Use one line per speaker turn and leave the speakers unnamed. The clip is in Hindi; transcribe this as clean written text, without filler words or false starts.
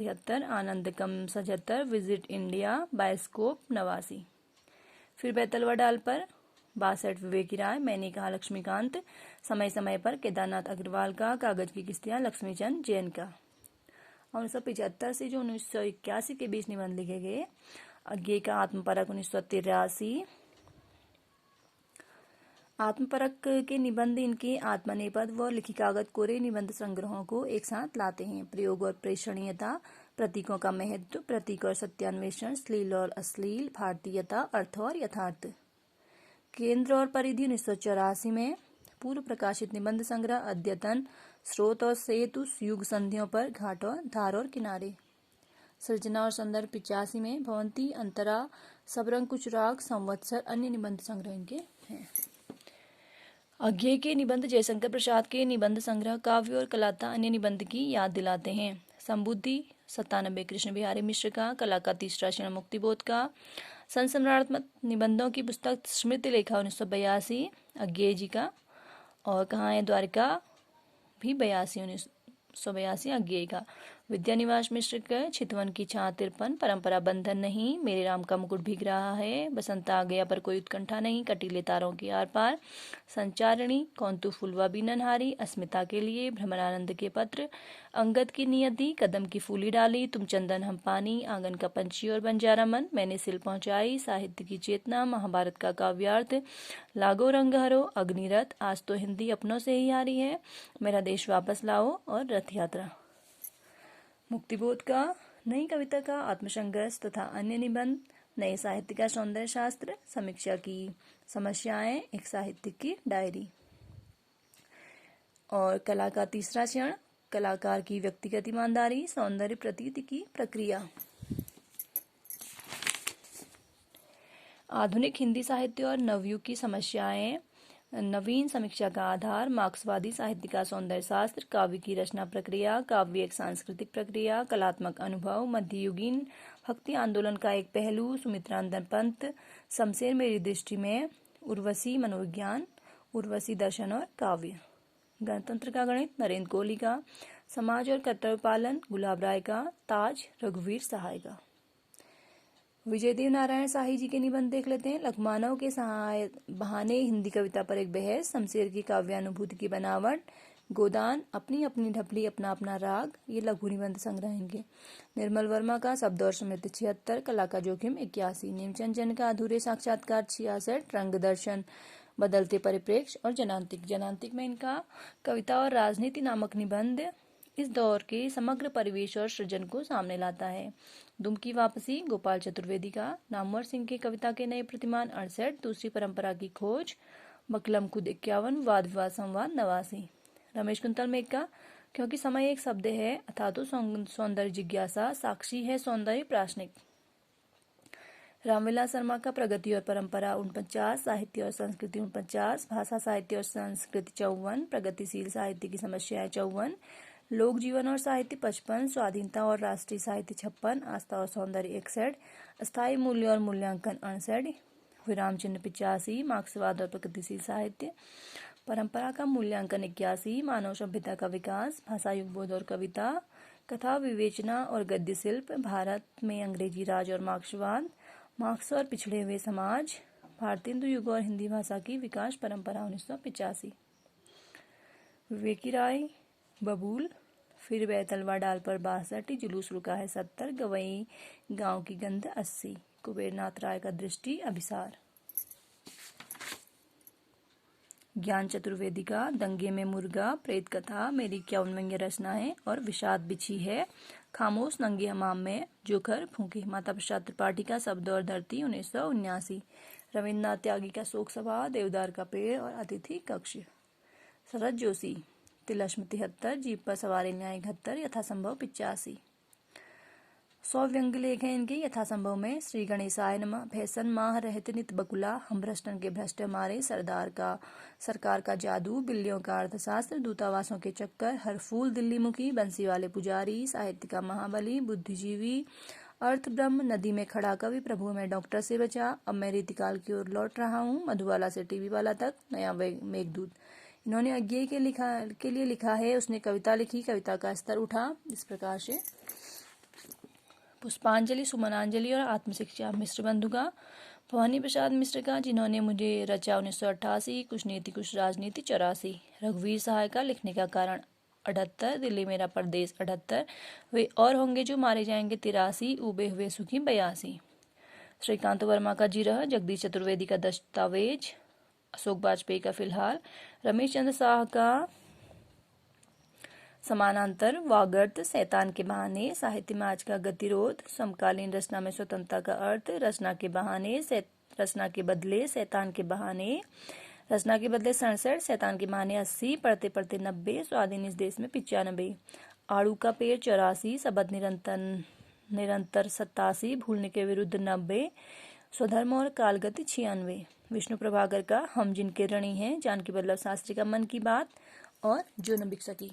73 आनंदकम 77 विजिट इंडिया बायोस्कोप 89। फिर बेतलवा डाल पर 62 विवेकी राय मैंने कहा लक्ष्मीकांत समय समय पर केदारनाथ अग्रवाल का कागज की किस्तियां लक्ष्मीचंद जैन का। 1975 से जो 1981 के बीच निबंध लिखे गए। अज्ञे का आत्मपरक 1983। आत्मपरक के निबंध इनके आत्मनेपद व लिखी कागज कोरे निबंध संग्रहों को एक साथ लाते हैं। प्रयोग और प्रेषणीयता, प्रतीकों का महत्व, प्रतीक और सत्यान्वेषण, श्लील और अश्लील, भारतीयता, अर्थ और यथार्थ। केंद्र और परिधि 1984 में। पूर्व प्रकाशित निबंध संग्रह अद्यतन, स्रोत और सेतु, युग संधियों पर, घाट और धार और किनारे। सृजना और संदर्भ 85 में। भवंती, अंतरा, सबरंग, कुछ राग, संवत्सर, अन्य निबंध संग्रह इनके हैं। अज्ञे के निबंध जयशंकर प्रसाद के निबंध संग्रह काव्य और कलाता अन्य निबंध की याद दिलाते हैं। संबुद्धि 97 कृष्ण बिहारी मिश्र का। कला का तीसरा क्षण मुक्तिबोध का। संस्मरणात्मक निबंधों की पुस्तक स्मृति लेखा 1982 अज्ञे जी का। और कहाँ है द्वारिका भी 1982 अज्ञे का। विद्यानिवास मिश्र का चितवन की छां 53। परंपरा बंधन नहीं, मेरे राम का मुकुट भीग रहा है, बसंत आ गया पर कोई उत्कंठा नहीं, कटीले तारों के आर पार, संचारिणी, कौन तू फुलवा भी नन्हारी, अस्मिता के लिए, भ्रमरानंद के पत्र, अंगद की नियति, कदम की फूली डाली, तुम चंदन हम पानी, आंगन का पंछी और बंजारा मन, मैंने सिल पहुंचाई, साहित्य की चेतना, महाभारत का काव्यार्थ, लागो रंग हरो, अग्निरथ, आज तो हिंदी अपनों से ही हारी है, मेरा देश वापस लाओ और रथ यात्रा। मुक्तिबोध का। नई कविता का आत्मसंघर्ष तथा अन्य निबंध, नए साहित्य का सौंदर्य शास्त्र, समीक्षा की समस्याएं, एक साहित्य की डायरी। और कला का तीसरा चरण, कलाकार की व्यक्तिगत ईमानदारी, सौंदर्य प्रतीति की प्रक्रिया। आधुनिक हिंदी साहित्य और नवयुग की समस्याएं, नवीन समीक्षा का आधार, मार्क्सवादी साहित्य का सौंदर्य शास्त्र, काव्य की रचना प्रक्रिया, काव्य एक सांस्कृतिक प्रक्रिया, कलात्मक अनुभव, मध्ययुगीन भक्ति आंदोलन का एक पहलू, सुमित्रानंद पंत, शमशेर मेरी दृष्टि में, उर्वशी मनोविज्ञान, उर्वशी दर्शन और काव्य। गणतंत्र का गणित, नरेंद्र कोहली का। समाज और कर्तव्य पालन, गुलाब राय का। ताज, रघुवीर सहाय का। विजयदेव नारायण शाही जी के निबंध देख लेते हैं। लखमानव के सहाय बहाने हिंदी कविता पर एक बहस, शमशेर की काव्यानुभूति की बनावट, गोदान, अपनी अपनी ढपली अपना अपना राग, ये लघु निबंध संग्रहेंगे। निर्मल वर्मा का शब्द और स्मृति 76, कला का जोखिम 81, नेमचंद जैन का अधूरे साक्षात्कार 66, रंग दर्शन, बदलते परिप्रेक्ष्य और जनांतिक। जनांतिक में इनका कविता और राजनीति नामक निबंध इस दौर के समग्र परिवेश और सृजन को सामने लाता है। दुम की वापसी, गोपाल चतुर्वेदी का। नामवर सिंह के कविता के नए प्रतिमान 68, दूसरी परंपरा की खोज, मकलम खुद 51, वाद विवाद संवाद 89। रमेश कुंतल मेघ का क्योंकि समय एक शब्द है अथा तो सौंदर्य जिज्ञासा, साक्षी है सौंदर्य प्रासनिक। रामविलास शर्मा का प्रगति और परंपरा 49, साहित्य और संस्कृति 49, भाषा साहित्य और संस्कृति 54, प्रगतिशील साहित्य की समस्याएं 54, लोक जीवन और साहित्य 55, स्वाधीनता और राष्ट्रीय साहित्य 56, आस्था और सौंदर्य 61, स्थायी मूल्य और मूल्यांकन 68, विराम चिन्ह 85, मार्क्सवाद और प्रगतिशील साहित्य, परंपरा का मूल्यांकन 81, मानव सभ्यता का विकास, भाषा युगबोध और कविता, कथा विवेचना और गद्य शिल्प, भारत में अंग्रेजी राज और मार्क्सवाद, मार्क्स और पिछड़े हुए समाज, भारतेंदु युग और हिंदी भाषा की विकास परंपरा 1985। विवेकी राय बबूल। फिर बैतलवा डाल पर 62, जुलूस रुका है 70, गवई गांव की गंध 80, कुबेरनाथ राय का दृष्टि अभिसार। ज्ञान चतुर्वेदी का दंगे में मुर्गा, प्रेत कथा, मेरी क्या उन्मंग रचनाएं और विषाद बिछी है, खामोश नंगे हमाम में जोखर फूंके, माता प्रसाद त्रिपाठी का शब्द और धरती 1979, रविन्द्रनाथ त्यागी का शोक सभा, देवदार का पेड़ और अतिथि कक्ष। शरद जोशी, तिलस्म 73, जीप पर सवारी न्याय 71, यथासंभव 85। 100 व्यंग्य लेख हैं इनके यथासंभव में। श्री गणेशाय नमः, भैसन माह रहते नित बकुला, हम भ्रष्टन के भ्रष्ट मारे, सरकार का जादू, बिल्लियों का अर्थशास्त्र, दूतावासों के चक्कर, हर फूल दिल्ली मुखी, बंसी वाले पुजारी, साहित्य का महाबली, बुद्धिजीवी, अर्थ ब्रह्म, नदी में खड़ा कवि, प्रभु में डॉक्टर से बचा, अब मैं रीतिकाल की ओर लौट रहा हूँ, मधुबाला से टीवी वाला तक, नया मेघदूत। इन्होंने अज्ञे के लिए लिखा है। उसने कविता लिखी, कविता का स्तर उठा इस प्रकार से। पुष्पांजलि, सुमनांजलि और आत्मशिक्षा। मिश्र बंधु का भवानी प्रसाद मिश्र का, जिन्होंने मुझे रचा 1988, कुछ नीति कुछ राजनीति 84। रघुवीर सहाय का, लिखने का कारण 78, दिल्ली मेरा परदेश 78, वे और होंगे जो मारे जाएंगे 83, उबे हुए सुखी 82। श्रीकांत वर्मा का जिरह, जगदीश चतुर्वेदी का दस्तावेज, अशोक वाजपेयी का फिलहाल, रमेश चंद्र शाह का समानांतर, वागर्त, शैतान के बहाने, साहित्य में आज का गतिरोध, समकालीन रचना में स्वतंत्रता का अर्थ, रचना के बहाने, रचना के बदले, शैतान के बहाने, रचना के बदले 67, शैतान के बहाने 80, पढ़ते पढ़ते 90, स्वाधीन इस देश में 95, आड़ू का पेड़ 84, शब्द निरंतर 87, भूलने के विरुद्ध 90, स्वधर्म और कालगति 96। विष्णु प्रभाकर का हम जिनके ऋणी हैं, जानकी वल्लभ शास्त्री का मन की बात और जो न बिक सकी।